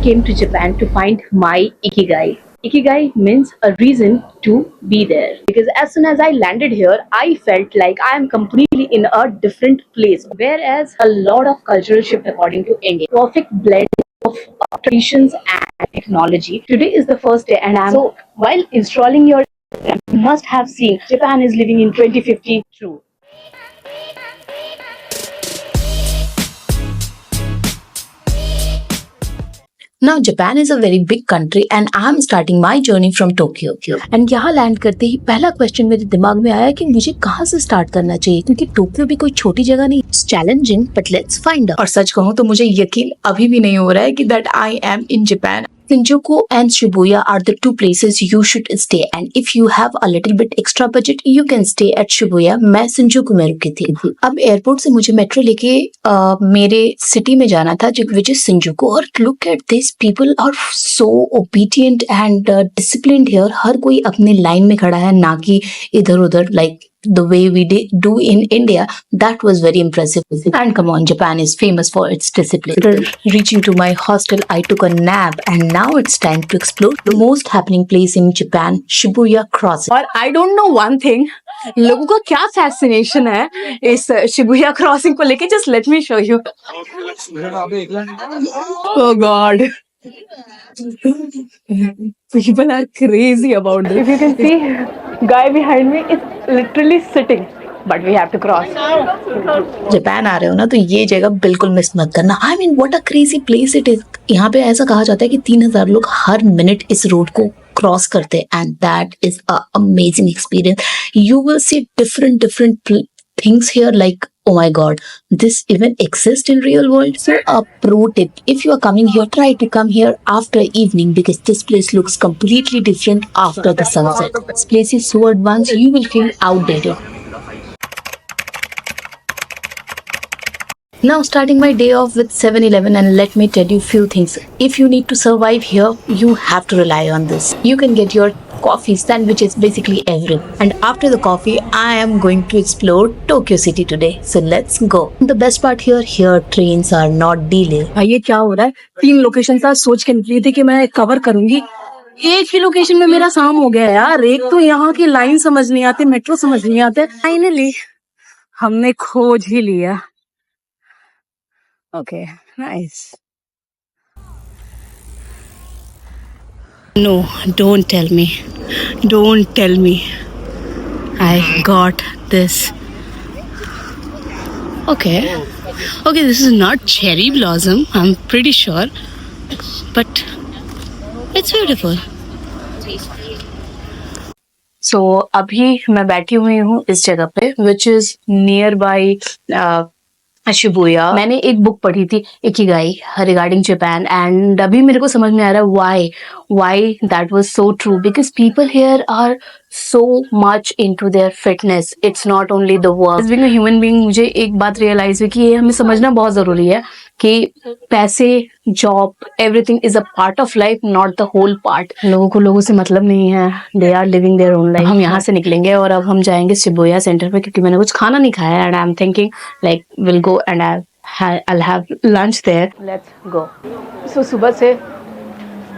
came to Japan to find my ikigai. Ikigai means a reason to be there. Because as soon as I landed here, I felt like I am completely in a different place. Whereas a lot of cultural shift according to India. Perfect blend of traditions and technology. Today is the first day, and so while installing your, you must have seen Japan is living in 2050. True. Now Japan is a very big country and I am starting my journey from Tokyo. And यहाँ land करते ही पहला question मेरे दिमाग में आया कि मुझे कहाँ से स्टार्ट करना चाहिए, क्योंकि टोक्यो भी कोई छोटी जगह नहीं. It's challenging, but let's find out. और सच कहूँ तो मुझे यकीन अभी भी नहीं हो रहा है कि that I am in Japan. Shinjuku and Shibuya are the two places you should stay, and if you have a little bit extra budget, you can stay at Shibuya. मैं Shinjuku में रुकी थी. अब एयरपोर्ट से मुझे metro लेके मेरे city में जाना था, which is Shinjuku. और look at this, people are so obedient and disciplined here. हर कोई अपने लाइन में खड़ा है, ना कि इधर उधर like the way we do in India. That was very impressive. And come on, Japan is famous for its discipline. After reaching to my hostel, I took a nap and now it's time to explore the most happening place in Japan, Shibuya Crossing. और I don't know one thing, लोगों को क्या fascination है इस Shibuya crossing को लेके. Just let me show you. Oh God. People are crazy about this. If you can see, guy behind me is literally sitting, but we have to cross. Japan आ रहे हो ना तो ये जगह बिल्कुल मिस मत करना. I mean, what a crazy place it is. यहाँ पे ऐसा कहा जाता है कि 3000 लोग हर मिनट इस रोड को क्रॉस करते हैं, and that is a amazing experience. You will see different things here, like, oh my god, this even exists in real world. So a pro tip, if you are coming here, try to come here after evening, because this place looks completely different after the sunset. This place is so advanced, you will feel outdated. Now starting my day off with 7-Eleven, and let me tell you few things. If you need to survive here, you have to rely on this. You can get your coffee, sandwiches, basically everything. And after the coffee, I am going to explore Tokyo City today. So let's go. The best part here trains are not delayed. ये क्या हो रहा है? 3 location था, सोच के निकली थी कि मैं कवर करूंगी. एक ही लोकेशन में मेरा शाम हो गया यार. एक तो यहाँ की लाइन समझ नहीं आती, मेट्रो समझ नहीं आते. फाइनली हमने खोज ही लिया. Okay, nice. No, don't tell me. Don't tell me. I got this. Okay, this is not cherry blossom, I'm pretty sure. But it's beautiful. So, अभी मैं बैठी हुई हूँ इस जगह पे, which is nearby शिबुया. मैंने एक बुक पढ़ी थी इकिगाई रिगार्डिंग जापान, एंड अभी मेरे को समझ में आ रहा है why that was so true, because people here are so much into their fitness. It's not only the work. As being a human being, मुझे एक बात रियलाइज हुई कि ये हमें समझना बहुत जरूरी है कि पैसे, job, everything is a part of life, not the whole part. लोगों को लोगों से मतलब नहीं है. They are living their own life. हम यहाँ से निकलेंगे और अब हम जाएंगे शिबुया सेंटर पे, क्योंकि मैंने कुछ खाना नहीं खाया, and I am thinking like will go and I'll have lunch there. Let's go. So सुबह से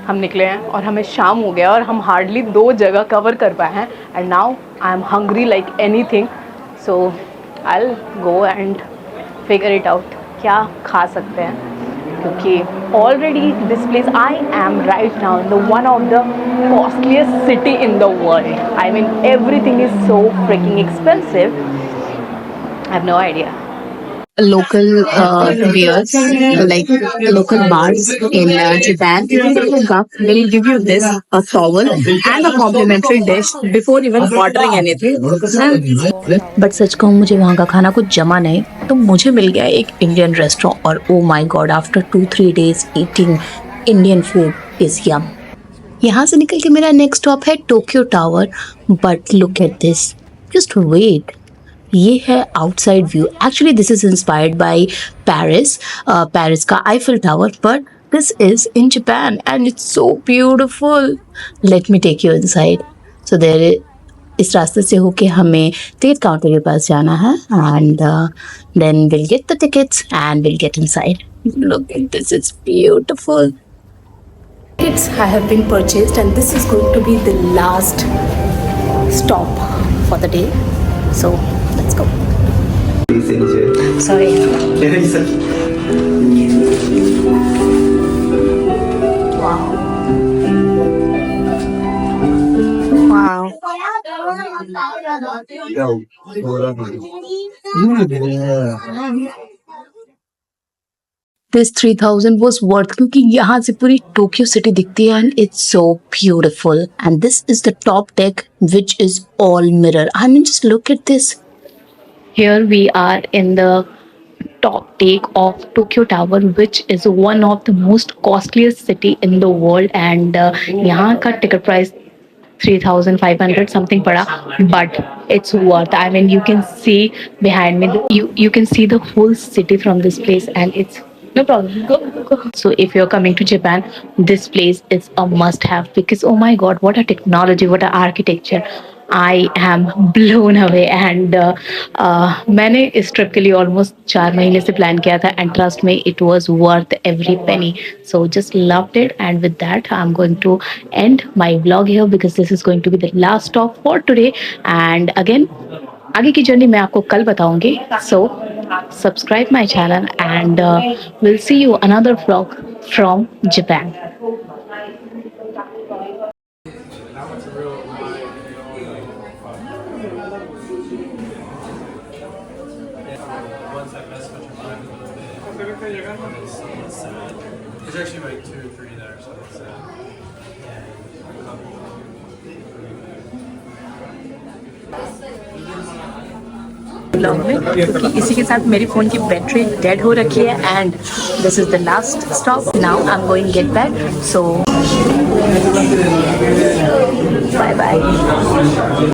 हम निकले हैं और हमें शाम हो गया और हम हार्डली 2 जगह कवर कर पाए हैं, and now I am hungry like anything. So I will go and figure it out क्या खा सकते हैं, क्योंकि already this place I am right now in the one of the costliest city in the world. I mean everything is so freaking expensive. I have no idea. Local beers, like local bars in Japan, they'll give you this, a towel and a complimentary dish before even ordering anything. But सच कहूँ मुझे वहाँ का खाना कुछ जमा नहीं, तो मुझे मिल गया एक इंडियन रेस्टोरेंट, और ओ माई God, after 2-3 days eating Indian food is yum. यहाँ से निकल के मेरा नेक्स्ट स्टॉप है Tokyo tower. But look at this, just wait. ये है outside view. Actually this is inspired by Paris का Eiffel tower, but this is in Japan and it's so beautiful. Let me take you inside. So there, इस रास्ते से होके हमें ticket counter के पास जाना है, and then will get the tickets and will get inside. Look at this, it's beautiful. Tickets have been purchased and this is going to be the last stop for the day. So let's go. Sorry. Wow. This 3000 was worth क्योंकि यहाँ से पूरी Tokyo city दिखती है and it's so beautiful. And this is the top deck which is all mirror. I mean just look at this. Here we are in the top take of Tokyo Tower, which is one of the most costliest city in the world, and यहाँ का ticket price 3,500 something पड़ा, but it's worth. I mean, you can see behind me, you can see the whole city from this place, and it's no problem. Go. So if you're coming to Japan, this place is a must-have because oh my God, what a technology, what a architecture. I am blown away and मैंने इस trip के लिए almost 4 महीने से plan किया था and trust me it was worth every penny. So just loved it and with that I'm going to end my vlog here because this is going to be the last stop for today and again आगे की journey मैं आपको कल बताऊंगी. So subscribe my channel and we'll see you another vlog from Japan. There's actually like 2 or 3 there, so it's blog में क्योंकि इसी के साथ मेरी फ़ोन की बैटरी डेड हो रखी है and this is the last stop. Now I am going get back. So bye bye.